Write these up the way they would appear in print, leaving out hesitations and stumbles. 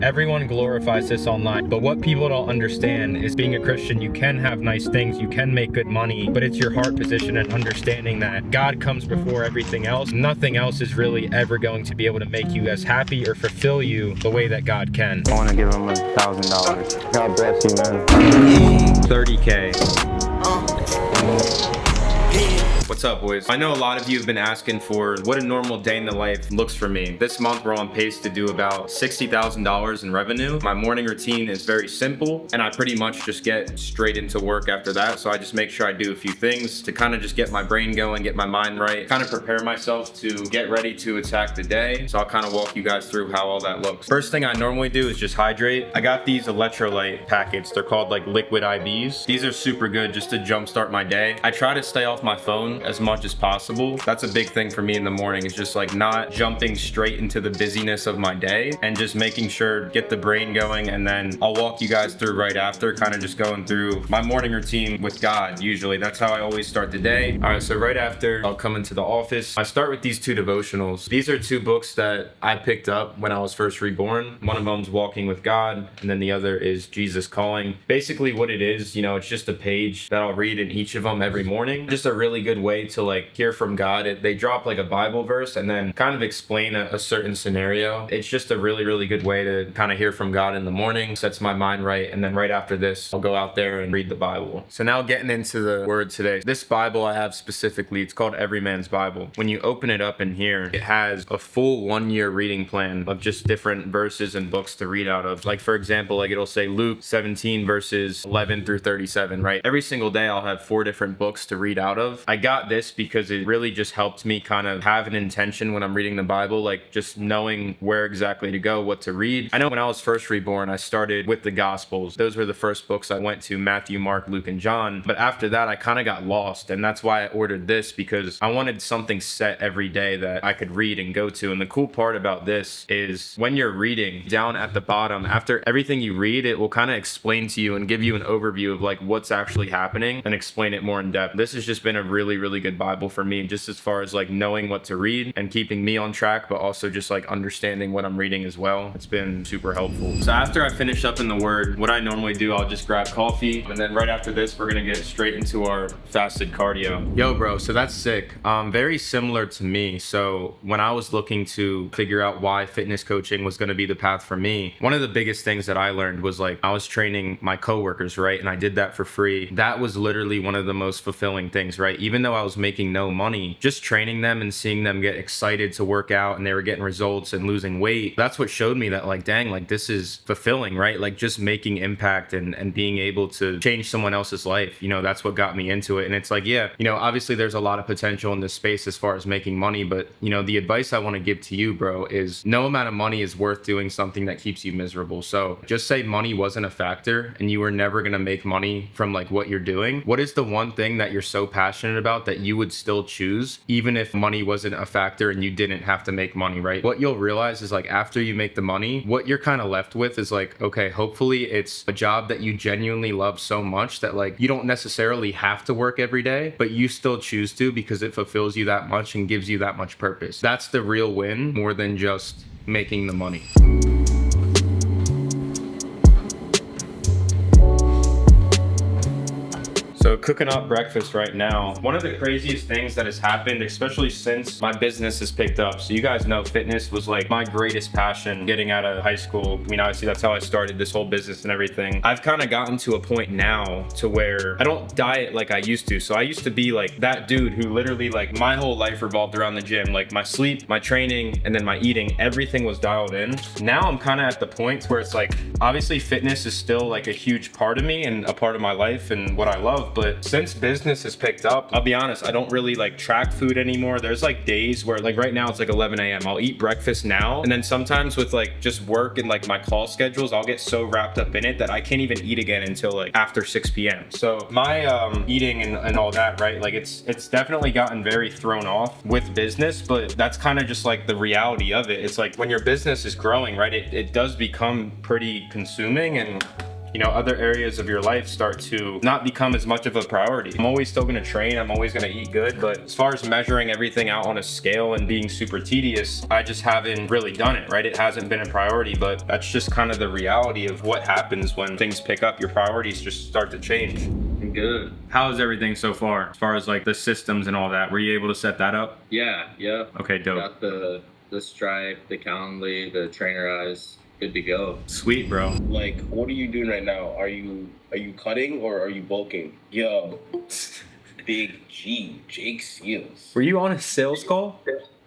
Everyone glorifies this online, but what people don't understand is being a Christian, you can have nice things, you can make good money, but it's your heart position and understanding that God comes before everything else. Nothing else is really ever going to be able to make you as happy or fulfill you the way that God can. I want to give him $1,000. God bless you, man. 30K. What's up, boys? I know a lot of you have been asking for what a normal day in the life looks for me. This month, we're on pace to do about $60,000 in revenue. My morning routine is very simple, and I pretty much just get straight into work after that. So I just make sure I do a few things to kind of just get my brain going, get my mind right, kind of prepare myself to get ready to attack the day. So I'll kind of walk you guys through how all that looks. First thing I normally do is just hydrate. I got these electrolyte packets. They're called like liquid IVs. These are super good just to jumpstart my day. I try to stay off my phone as much as possible. That's a big thing for me in the morning, is just like not jumping straight into the busyness of my day and just making sure get the brain going. And then I'll walk you guys through right after, kind of just going through my morning routine with God. Usually that's how I always start the day. All right, so right after I'll come into the office. I start with these two devotionals. These are two books that I picked up when I was first reborn. One of them's Walking with God, and then the other is Jesus Calling. Basically what it is, it's just a page that I'll read in each of them every morning. Just a really good way to like hear from God. They drop like a Bible verse and then kind of explain a certain scenario. It's just a really, really good way to kind of hear from God in the morning, sets my mind right. And then right after this, I'll go out there and read the Bible. So now getting into the word today. This Bible I have specifically, it's called Every Man's Bible. When you open it up in here, it has a full 1-year reading plan of just different verses and books to read out of. Like for example, like it'll say Luke 17 verses 11 through 37, right? Every single day I'll have 4 different books to read out of. I got this because it really just helped me kind of have an intention when I'm reading the Bible, like just knowing where exactly to go, what to read. I know when I was first reborn, I started with the Gospels. Those were the first books I went to, Matthew, Mark, Luke, and John. But after that, I kind of got lost. And that's why I ordered this, because I wanted something set every day that I could read and go to. And the cool part about this is when you're reading, down at the bottom, after everything you read, it will kind of explain to you and give you an overview of like what's actually happening and explain it more in depth. This has just been a really, really good Bible for me, just as far as like knowing what to read and keeping me on track, but also just like understanding what I'm reading as well. It's been super helpful. So after I finish up in the word, what I normally do, I'll just grab coffee, and then right after this, we're gonna get straight into our fasted cardio. Yo, bro, so that's sick. Very similar to me. So when I was looking to figure out why fitness coaching was gonna be the path for me, one of the biggest things that I learned was like I was training my coworkers, right? And I did that for free. That was literally one of the most fulfilling things, right? Even though I was making no money, just training them and seeing them get excited to work out and they were getting results and losing weight, that's what showed me that like, dang, like this is fulfilling, right? Like just making impact and being able to change someone else's life, that's what got me into it. And it's like, yeah, obviously there's a lot of potential in this space as far as making money, but the advice I want to give to you, bro, is no amount of money is worth doing something that keeps you miserable. So just say money wasn't a factor and you were never going to make money from like what you're doing. What is the one thing that you're so passionate about that you would still choose even if money wasn't a factor and you didn't have to make money, right? What you'll realize is like after you make the money, what you're kind of left with is like, okay, hopefully it's a job that you genuinely love so much that like you don't necessarily have to work every day, but you still choose to because it fulfills you that much and gives you that much purpose. That's the real win, more than just making the money. So cooking up breakfast right now. One of the craziest things that has happened, especially since my business has picked up. So you guys know fitness was like my greatest passion getting out of high school. I mean, obviously that's how I started this whole business and everything. I've kind of gotten to a point now to where I don't diet like I used to. So I used to be like that dude who literally like my whole life revolved around the gym. Like my sleep, my training, and then my eating, everything was dialed in. Now I'm kind of at the point where it's like, obviously fitness is still like a huge part of me and a part of my life and what I love. But since business has picked up, I'll be honest, I don't really like track food anymore. There's like days where like right now it's like 11 a.m. I'll eat breakfast now. And then sometimes with like just work and like my call schedules, I'll get so wrapped up in it that I can't even eat again until like after 6 p.m. So my eating and all that, right? Like it's definitely gotten very thrown off with business, but that's kind of just like the reality of it. It's like when your business is growing, right? It does become pretty consuming, and other areas of your life start to not become as much of a priority. I'm always still gonna train, I'm always gonna eat good, but as far as measuring everything out on a scale and being super tedious, I just haven't really done it, right? It hasn't been a priority, but that's just kind of the reality of what happens when things pick up. Your priorities just start to change. Good. How's everything so far, as far as like the systems and all that? Were you able to set that up? Yeah. Okay, dope. Got the Stripe, the Calendly, the Trainer Eyes. Good to go. Sweet, bro. Like, what are you doing right now? Are you cutting or are you bulking? Yo, Big G, Jake Seals. Were you on a sales call?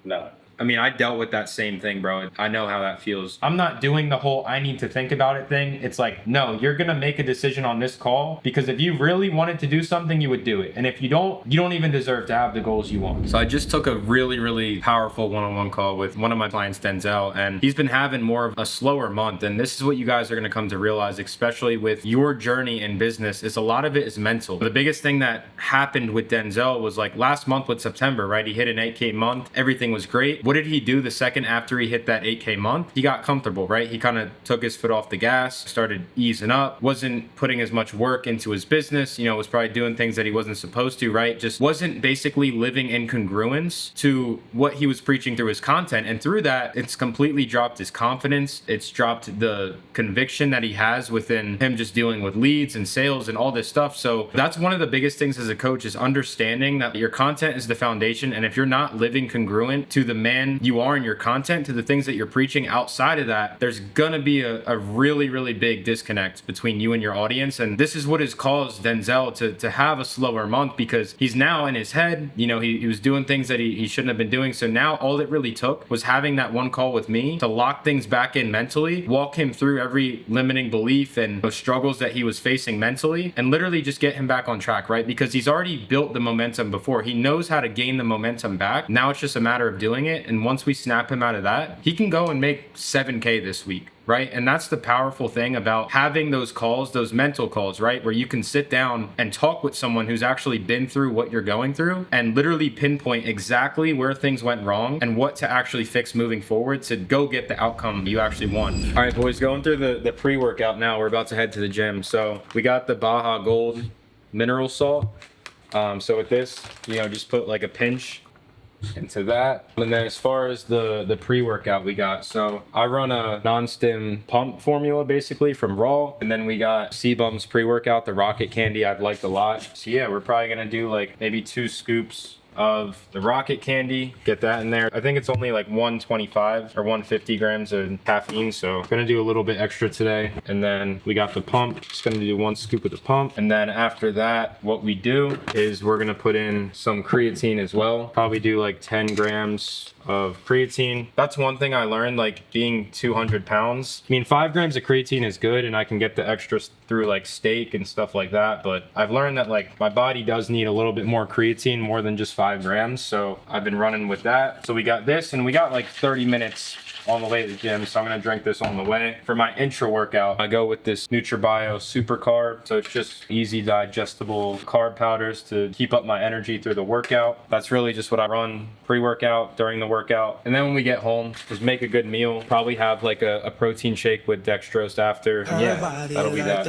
Nah. I mean, I dealt with that same thing, bro. I know how that feels. I'm not doing the whole I need to think about it thing. It's like, no, you're going to make a decision on this call, because if you really wanted to do something, you would do it. And if you don't even deserve to have the goals you want. So I just took a really, really powerful one-on-one call with one of my clients, Denzel, and he's been having more of a slower month. And this is what you guys are going to come to realize, especially with your journey in business, is a lot of it is mental. The biggest thing that happened with Denzel was like last month with September, right? He hit an 8K month. Everything was great. What did he do the second after he hit that 8K month? He got comfortable, right? He kind of took his foot off the gas, started easing up, wasn't putting as much work into his business, was probably doing things that he wasn't supposed to, right? Just wasn't basically living in congruence to what he was preaching through his content. And through that, it's completely dropped his confidence. It's dropped the conviction that he has within him just dealing with leads and sales and all this stuff. So that's one of the biggest things as a coach, is understanding that your content is the foundation. And if you're not living congruent to the man you are in your content, to the things that you're preaching outside of that, there's gonna be a really, really big disconnect between you and your audience. And this is what has caused Denzel to have a slower month, because he's now in his head, he was doing things that he shouldn't have been doing. So now all it really took was having that one call with me to lock things back in mentally, walk him through every limiting belief and those struggles that he was facing mentally, and literally just get him back on track, right? Because he's already built the momentum before. He knows how to gain the momentum back. Now it's just a matter of doing it. And once we snap him out of that, he can go and make 7K this week, right? And that's the powerful thing about having those calls, those mental calls, right? Where you can sit down and talk with someone who's actually been through what you're going through and literally pinpoint exactly where things went wrong and what to actually fix moving forward to go get the outcome you actually want. All right, boys, going through the pre-workout now. We're about to head to the gym. So we got the Baja Gold mineral salt. So with this, just put like a pinch into that. And then as far as the pre-workout we got, so I run a non-stim pump formula basically from Raw, and then we got Sebum's pre-workout, the Rocket Candy I've liked a lot. So yeah, we're probably gonna do like maybe 2 scoops of the Rocket Candy, get that in there. I think it's only like 125 or 150 grams of caffeine, so I'm gonna do a little bit extra today. And then we got the pump, just gonna do 1 scoop of the pump. And then after that, what we do is we're gonna put in some creatine as well. Probably do like 10 grams of creatine. That's one thing I learned, like being 200 pounds. I mean, 5 grams of creatine is good, and I can get the extras through like steak and stuff like that. But I've learned that like my body does need a little bit more creatine, more than just 5 grams. So I've been running with that. So we got this, and we got like 30 minutes on the way to the gym, so I'm gonna drink this on the way. For my intra workout, I go with this NutraBio Super Carb. So it's just easy digestible carb powders to keep up my energy through the workout. That's really just what I run pre-workout, during the workout. And then when we get home, just make a good meal. Probably have like a protein shake with dextrose after. And yeah, that'll be that.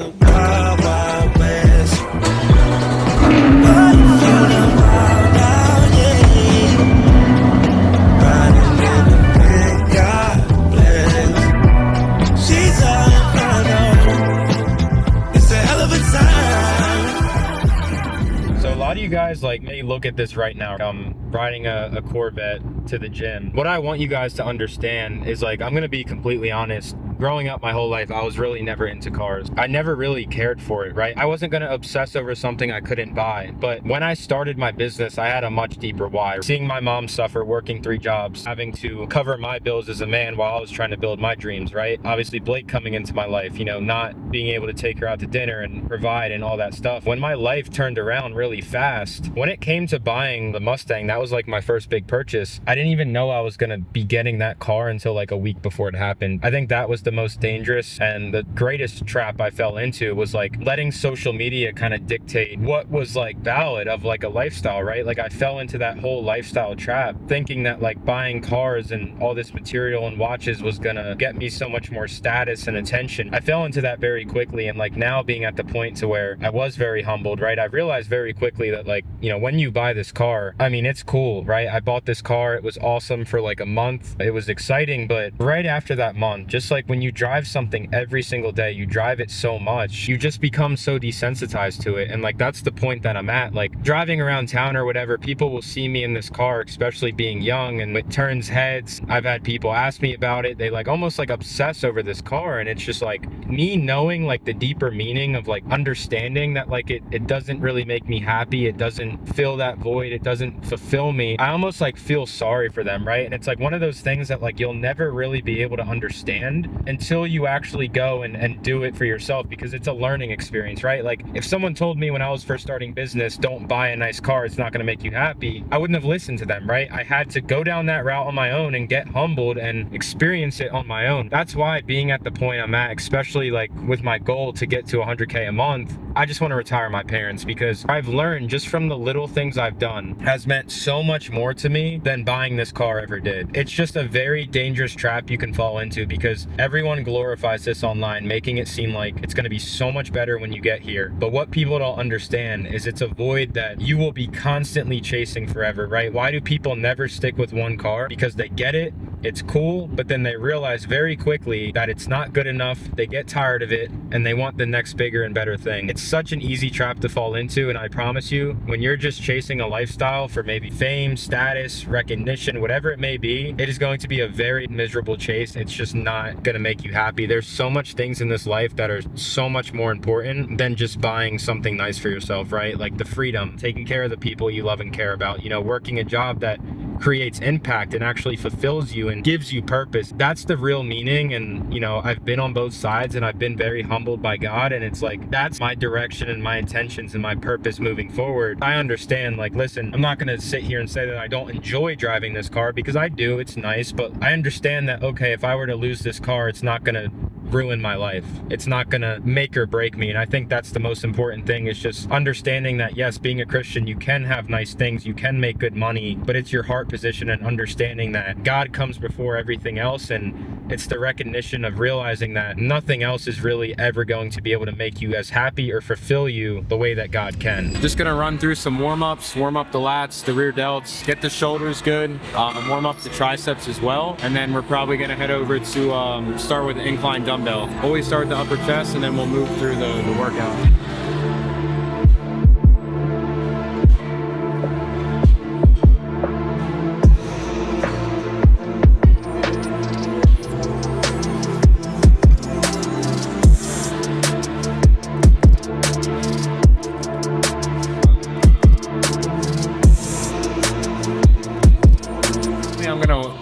You guys like may look at this right now. I'm riding a Corvette to the gym. What I want you guys to understand is, like, I'm gonna be completely honest. Growing up my whole life, I was really never into cars. I never really cared for it, right? I wasn't gonna obsess over something I couldn't buy. But when I started my business, I had a much deeper why. Seeing my mom suffer, working 3 jobs, having to cover my bills as a man while I was trying to build my dreams, right? Obviously Blake coming into my life, not being able to take her out to dinner and provide and all that stuff. When my life turned around really fast, when it came to buying the Mustang, that was like my first big purchase. I didn't even know I was gonna be getting that car until like a week before it happened. I think that was the most dangerous and the greatest trap I fell into was like letting social media kind of dictate what was like valid of like a lifestyle, right? Like I fell into that whole lifestyle trap thinking that like buying cars and all this material and watches was gonna get me so much more status and attention. I fell into that very quickly, and like now being at the point to where I was very humbled, right? I realized very quickly that like, you know, when you buy this car, I mean, it's cool, right? I bought this car, it was awesome for like a month. It was exciting, but right after that month, just like when you drive something every single day, you drive it so much, you just become so desensitized to it. And like, that's the point that I'm at. Like driving around town or whatever, people will see me in this car, especially being young, and it turns heads. I've had people ask me about it. They like almost like obsess over this car. And it's just like me knowing like the deeper meaning of like understanding that like it doesn't really make me happy. It doesn't fill that void. It doesn't fulfill me. I almost like feel sorry for them, right? And it's like one of those things that like you'll never really be able to understand until you actually go and do it for yourself, because it's a learning experience, right? Like if someone told me when I was first starting business, don't buy a nice car, it's not going to make you happy, I wouldn't have listened to them, right? I had to go down that route on my own and get humbled and experience it on my own. That's why being at the point I'm at, especially like with my goal to get to 100K a month, I just want to retire my parents, because I've learned just from the little things I've done has meant so much more to me than buying this car ever did. It's just a very dangerous trap you can fall into, because everyone glorifies this online, making it seem like it's going to be so much better when you get here. But what people don't understand is it's a void that you will be constantly chasing forever, right? Why do people never stick with one car? Because they get it, it's cool, but then they realize very quickly that it's not good enough. They get tired of it and they want the next bigger and better thing. It's such an easy trap to fall into, and I promise you, when you're just chasing a lifestyle for maybe fame, status, recognition, whatever it may be, it is going to be a very miserable chase. It's just not going to make you happy. There's so much things in this life that are so much more important than just buying something nice for yourself, right? Like the freedom, taking care of the people you love and care about, you know, working a job that creates impact and actually fulfills you and gives you purpose. That's the real meaning. And you know, I've been on both sides and I've been very humbled by God, and it's like that's my direction and my intentions and my purpose moving forward. I understand, like, listen, I'm not going to sit here and say that I don't enjoy driving this car, because I do. It's nice, but I understand that, okay, if I were to lose this car, it's not going to ruin my life. It's not gonna make or break me. And I think that's the most important thing, is just understanding that yes, being a Christian, you can have nice things, you can make good money, but it's your heart position and understanding that God comes before everything else. And it's the recognition of realizing that nothing else is really ever going to be able to make you as happy or fulfill you the way that God can. Just gonna run through some warm-ups, warm up the lats, the rear delts, get the shoulders good, warm up the triceps as well. And then we're probably gonna head over to start with the incline dumbbell. Always start with the upper chest, and then we'll move through the workout.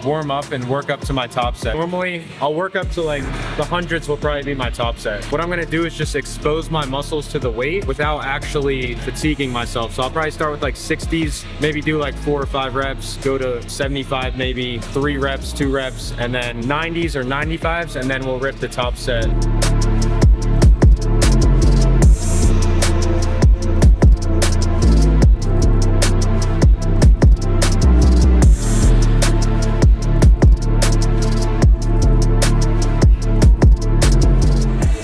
Warm up and work up to my top set. Normally, I'll work up to like the hundreds will probably be my top set. What I'm gonna do is just expose my muscles to the weight without actually fatiguing myself. So I'll probably start with like 60s, maybe do like 4 or 5 reps, go to 75, maybe 3 reps, 2 reps, and then 90s or 95s, and then we'll rip the top set.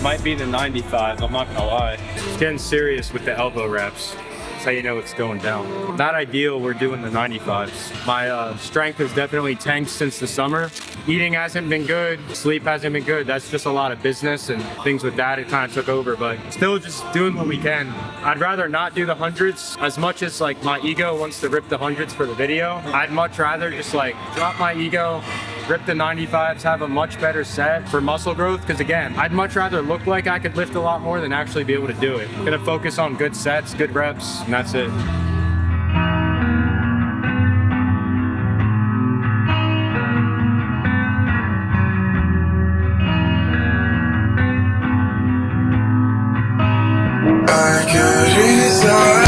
Might be the 95, I'm not gonna lie. It's getting serious with the elbow reps. That's how you know it's going down. Not ideal, we're doing the 95s. My strength has definitely tanked since the summer. Eating hasn't been good, sleep hasn't been good. That's just a lot of business and things with that, it kind of took over, but still just doing what we can. I'd rather not do the hundreds. As much as like my ego wants to rip the hundreds for the video, I'd much rather just like drop my ego, rip the 95s, have a much better set for muscle growth, because again, I'd much rather look like I could lift a lot more than actually be able to do it. I'm gonna focus on good sets, good reps, and that's it. I could resign.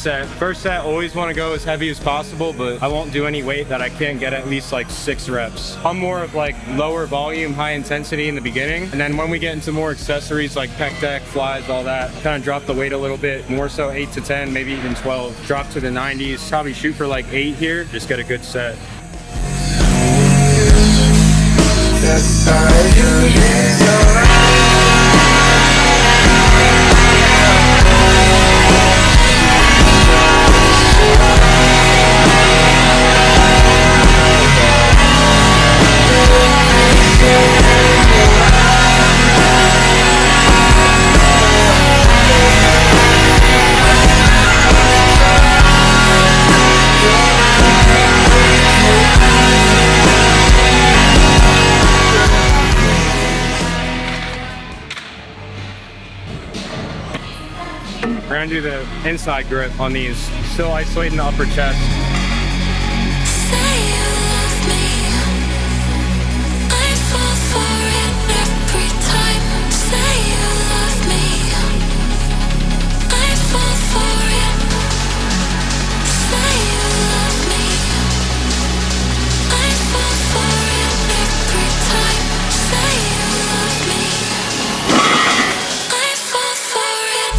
set. First set, always want to go as heavy as possible, but I won't do any weight that I can't get at least like 6 reps. I'm more of like lower volume, high intensity in the beginning. And then when we get into more accessories like pec deck, flies, all that, kind of drop the weight a little bit, more so 8 to 10, maybe even 12. Drop to the 90s, probably shoot for like 8 here, just get a good set. That's all you desire. We're gonna do the inside grip on these, still isolating the upper chest. Say you love me. I fall for it every time. Say you love me. I fall for it. Say you love me. I fall for it every time. Say you love me. I fall for it.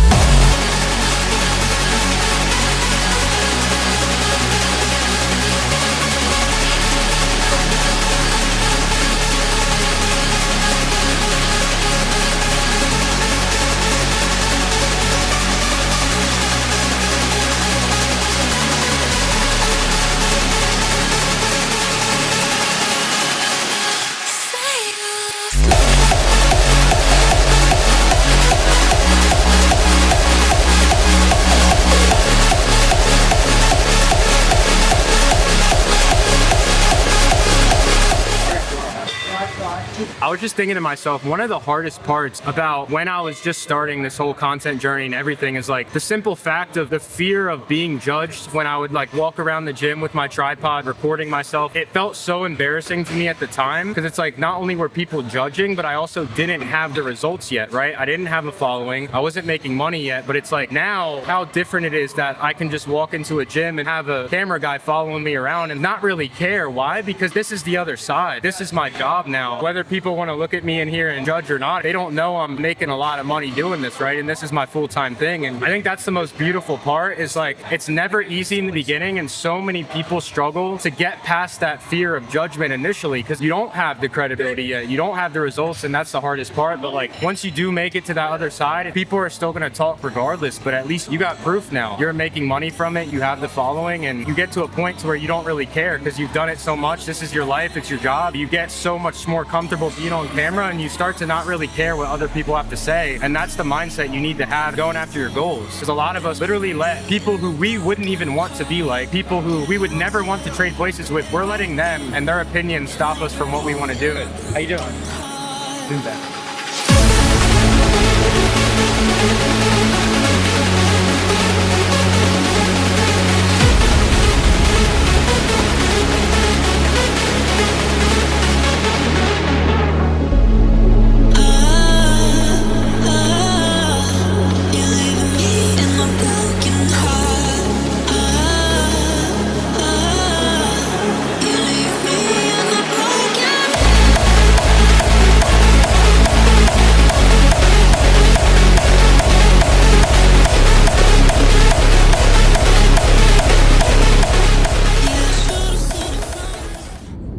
I was just thinking to myself, one of the hardest parts about when I was just starting this whole content journey and everything is like the simple fact of the fear of being judged when I would like walk around the gym with my tripod recording myself. It felt so embarrassing to me at the time because it's like not only were people judging, but I also didn't have the results yet, right? I didn't have a following. I wasn't making money yet, but it's like now how different it is that I can just walk into a gym and have a camera guy following me around and not really care. Why? Because this is the other side. This is my job now. Whether people want to look at me in here and judge or not, they don't know I'm making a lot of money doing this, right? And this is my full-time thing. And I think that's the most beautiful part is like, it's never easy in the beginning. And so many people struggle to get past that fear of judgment initially because you don't have the credibility yet. You don't have the results. And that's the hardest part. But like, once you do make it to that other side, people are still going to talk regardless. But at least you got proof now. You're making money from it. You have the following and you get to a point to where you don't really care because you've done it so much. This is your life. It's your job. You get so much more comfortable being on camera and you start to not really care what other people have to say. And that's the mindset you need to have going after your goals. Because a lot of us literally let people who we wouldn't even want to be like, people who we would never want to trade places with, we're letting them and their opinions stop us from what we want to do. How you doing? Do that.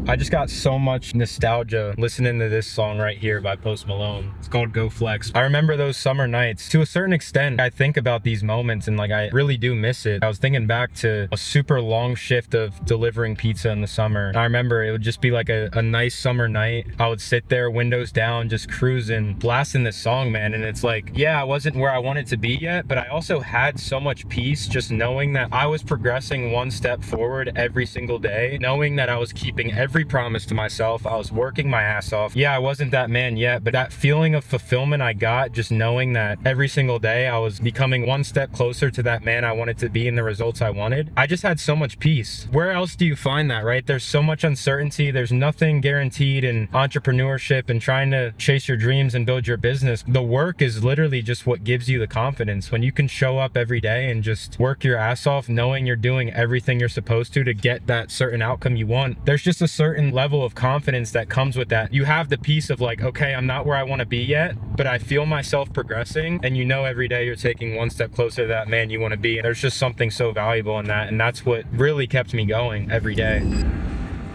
I just got so much nostalgia listening to this song right here by Post Malone. It's called Go Flex. I remember those summer nights. To a certain extent, I think about these moments and like I really do miss it. I was thinking back to a super long shift of delivering pizza in the summer. I remember it would just be like a nice summer night. I would sit there, windows down, just cruising, blasting this song, man. And it's like, yeah, I wasn't where I wanted to be yet, but I also had so much peace just knowing that I was progressing one step forward every single day, knowing that I was keeping every promise to myself. I was working my ass off. Yeah, I wasn't that man yet, but that feeling of fulfillment I got just knowing that every single day I was becoming one step closer to that man I wanted to be and the results I wanted. I just had so much peace. Where else do you find that, right? There's so much uncertainty. There's nothing guaranteed in entrepreneurship and trying to chase your dreams and build your business. The work is literally just what gives you the confidence. When you can show up every day and just work your ass off knowing you're doing everything you're supposed to get that certain outcome you want, there's just a certain level of confidence that comes with that. You have the peace of like, okay, I'm not where I want to be yet, but I feel myself progressing, and you know every day you're taking one step closer to that man you want to be. And there's just something so valuable in that, and that's what really kept me going every day.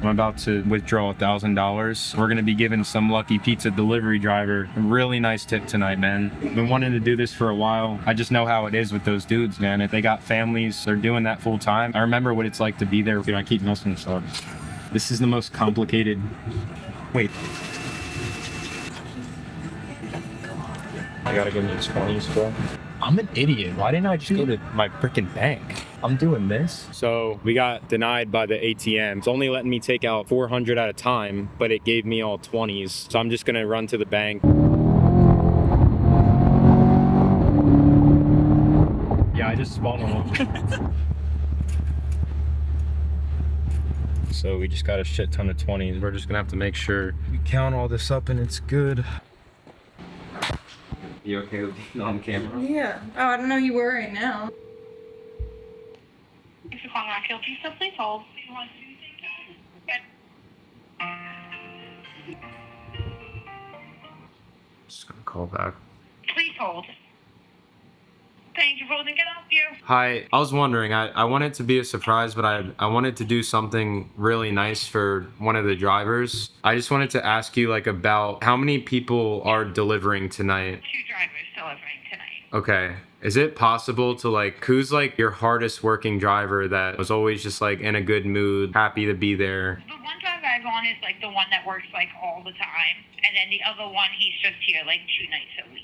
I'm about to withdraw $1,000. We're gonna be giving some lucky pizza delivery driver a really nice tip tonight, man. I've been wanting to do this for a while. I just know how it is with those dudes, man. If they got families, they're doing that full time. I remember what it's like to be there. Dude, I keep missing stuff. This is the most complicated. Wait. I gotta give me 20s, bro. I'm an idiot. Why didn't I just go to my freaking bank? I'm doing this. So we got denied by the ATM. It's only letting me take out 400 at a time, but it gave me all 20s. So I'm just gonna run to the bank. Yeah, I just spawned one. So we just got a shit ton of 20s. We're just gonna have to make sure we count all this up and it's good. You okay with being on camera? Yeah. Oh, I don't know you were right now. Thanks for calling Rock Hill Pizza. Please hold. Just gonna call back. Please hold. Thank you for holding. Can I help you? Hi, I was wondering, I wanted to be a surprise, but I wanted to do something really nice for one of the drivers. I just wanted to ask you like about how many people are delivering tonight? 2 drivers delivering tonight. Okay. Is it possible to like, who's like your hardest working driver that was always just like in a good mood, happy to be there? The one driver I have on is like the one that works like all the time. And then the other one, he's just here like 2 nights a week.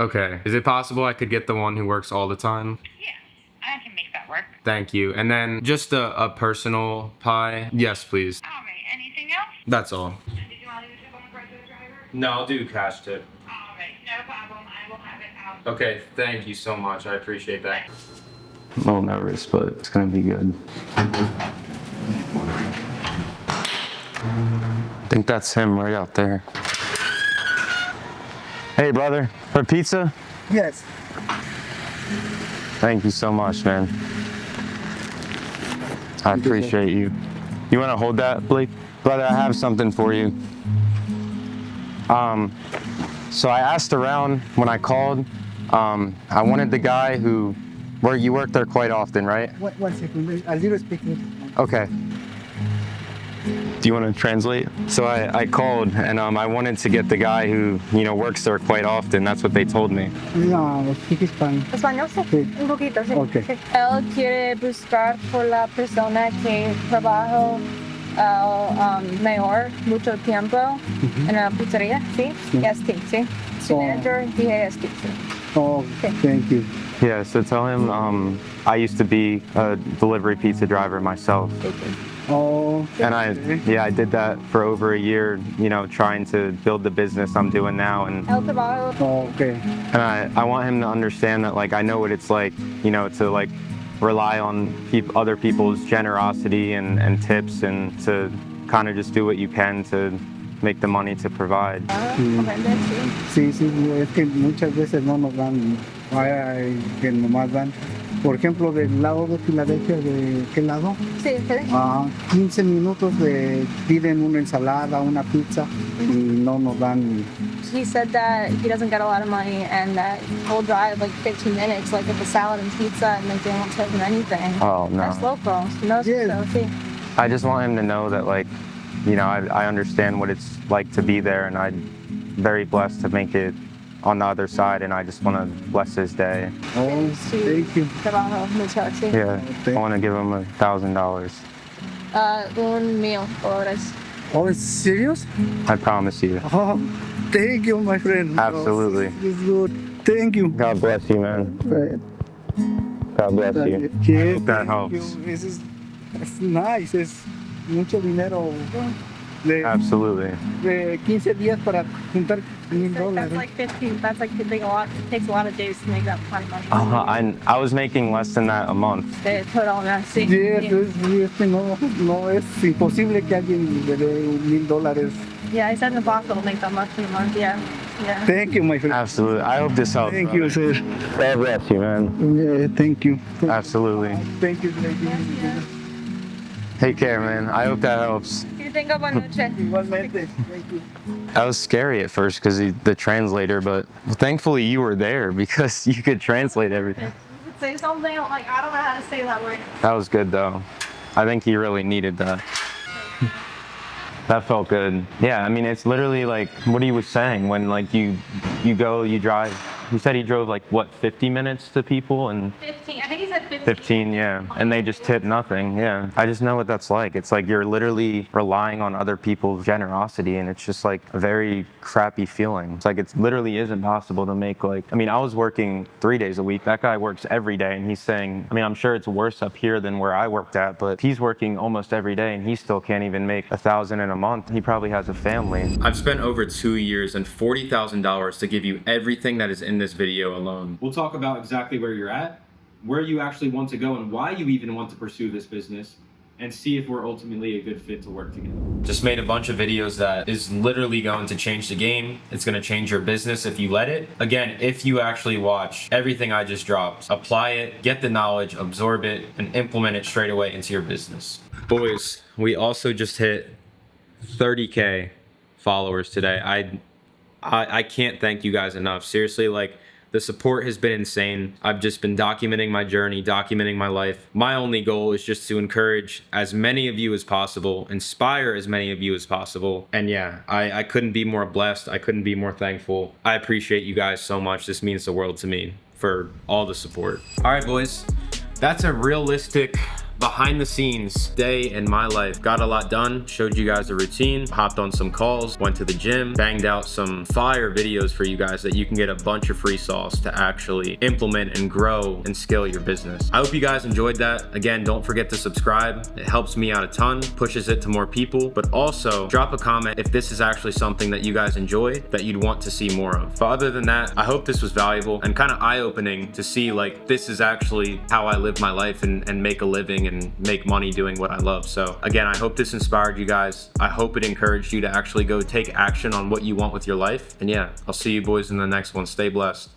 Okay. Is it possible I could get the one who works all the time? Yeah, I can make that work. Thank you. And then just a personal pie. Yes, please. All right, anything else? That's all. And did you want to do the phone card to the driver? No, I'll do cash tip. All right, no problem. I will have it out. Okay, thank you so much. I appreciate that. I'm a little nervous, but it's gonna be good. I think that's him right out there. Hey, brother, for pizza? Yes. Thank you so much, man. I appreciate you. You want to hold that, Blake? Brother, I have something for you. So I asked around when I called. I wanted the guy who, where you work there quite often, right? One second. A little speaking. Okay. Do you want to translate? So I called and I wanted to get the guy who, you know, works there quite often. That's what they told me. No, speak Spanish. ¿Español? Sí. Sí. Un poquito, sí. Ok. Sí. Él quiere buscar por la persona que trabaja mejor mucho tiempo en la pizzería, ¿sí? Yes, sí. Su manager, dije sí. Oh, thank you. Yeah, so tell him I used to be a delivery pizza driver myself. Oh. And I did that for over a year, you know, trying to build the business I'm doing now. And El trabajo. Oh, okay. And I want him to understand that, like, I know what it's like, you know, to like rely on other people's generosity and tips, and to kind of just do what you can to make the money to provide. Sí, es que muchas veces no nos dan, hay que nomás dan. Por ejemplo, del lado de Filadelfia, ¿de qué lado? Sí, 15 minutos piden una ensalada, una pizza y no nos dan. He said that he doesn't get a lot of money and that he'll drive like 15 minutes, like with a salad and pizza, and like they won't tip him anything. Oh, no. That's local. No, Yes. so, sí. I just want him to know that, like, you know, I understand what it's like to be there, and I'm very blessed to make it on the other side, and I just want to bless his day. Oh, thank you. Trabajo mucho, sí. Yeah, I want to give him $1,000. $1,000. Oh, is serious? I promise you. Oh, thank you, my friend. Absolutely. Oh, it's good. Thank you. God bless you, man. God bless you. Yes, hope that thank helps. you. It's nice. Es mucho dinero. Absolutely. de 15 días para juntar $1,000 That's dólares. like 15. That's like takes a lot of days to make that kind of money. I was making less than that a month. De todo, ¿no? Sí. Sí, no es imposible que alguien le dé $1,000. Yeah, I said in the box it'll make that much in a month. Yeah. Yeah. Thank you, my friend. Absolutely. I hope this helps. Thank you, sir. God bless you, man. Yeah, thank you. Absolutely. Thank you, lady. Take care, man. I hope that helps. You think of buena noche. Igualmente. Thank you. That was scary at first because the translator, but thankfully you were there because you could translate everything. Say something like I don't know how to say that word. That was good though. I think he really needed that. That felt good. Yeah, I mean, it's literally like what he was saying when like you drive. He said he drove like what 50 minutes to people and 15. I think he said 15. 15, yeah, and they just tip nothing. Yeah, I just know what that's like. It's like you're literally relying on other people's generosity, and it's just like a very crappy feeling. It's like it literally isn't possible to make like. I mean, I was working 3 days a week. That guy works every day, and he's saying. I mean, I'm sure it's worse up here than where I worked at, but he's working almost every day, and he still can't even make $1,000 in a month. He probably has a family. I've spent over 2 years and $40,000 to give you everything that is in this video alone. We'll talk about exactly where you're at, where you actually want to go, and why you even want to pursue this business, and see if we're ultimately a good fit to work together. Just made a bunch of videos that is literally going to change the game. It's going to change your business if you let it. Again, if you actually watch everything I just dropped, apply it, get the knowledge, absorb it, and implement it straight away into your business. Boys, we also just hit 30K followers today. I can't thank you guys enough. Seriously, like the support has been insane. I've just been documenting my journey, documenting my life. My only goal is just to encourage as many of you as possible, inspire as many of you as possible. And yeah, I couldn't be more blessed. I couldn't be more thankful. I appreciate you guys so much. This means the world to me for all the support. All right, boys, that's a realistic behind the scenes day in my life. Got a lot done, showed you guys a routine, hopped on some calls, went to the gym, banged out some fire videos for you guys that you can get a bunch of free sauce to actually implement and grow and scale your business. I hope you guys enjoyed that. Again, don't forget to subscribe. It helps me out a ton, pushes it to more people, but also drop a comment if this is actually something that you guys enjoy that you'd want to see more of. But other than that, I hope this was valuable and kind of eye-opening to see like this is actually how I live my life and make a living and make money doing what I love. So again, I hope this inspired you guys. I hope it encouraged you to actually go take action on what you want with your life. And yeah, I'll see you boys in the next one. Stay blessed.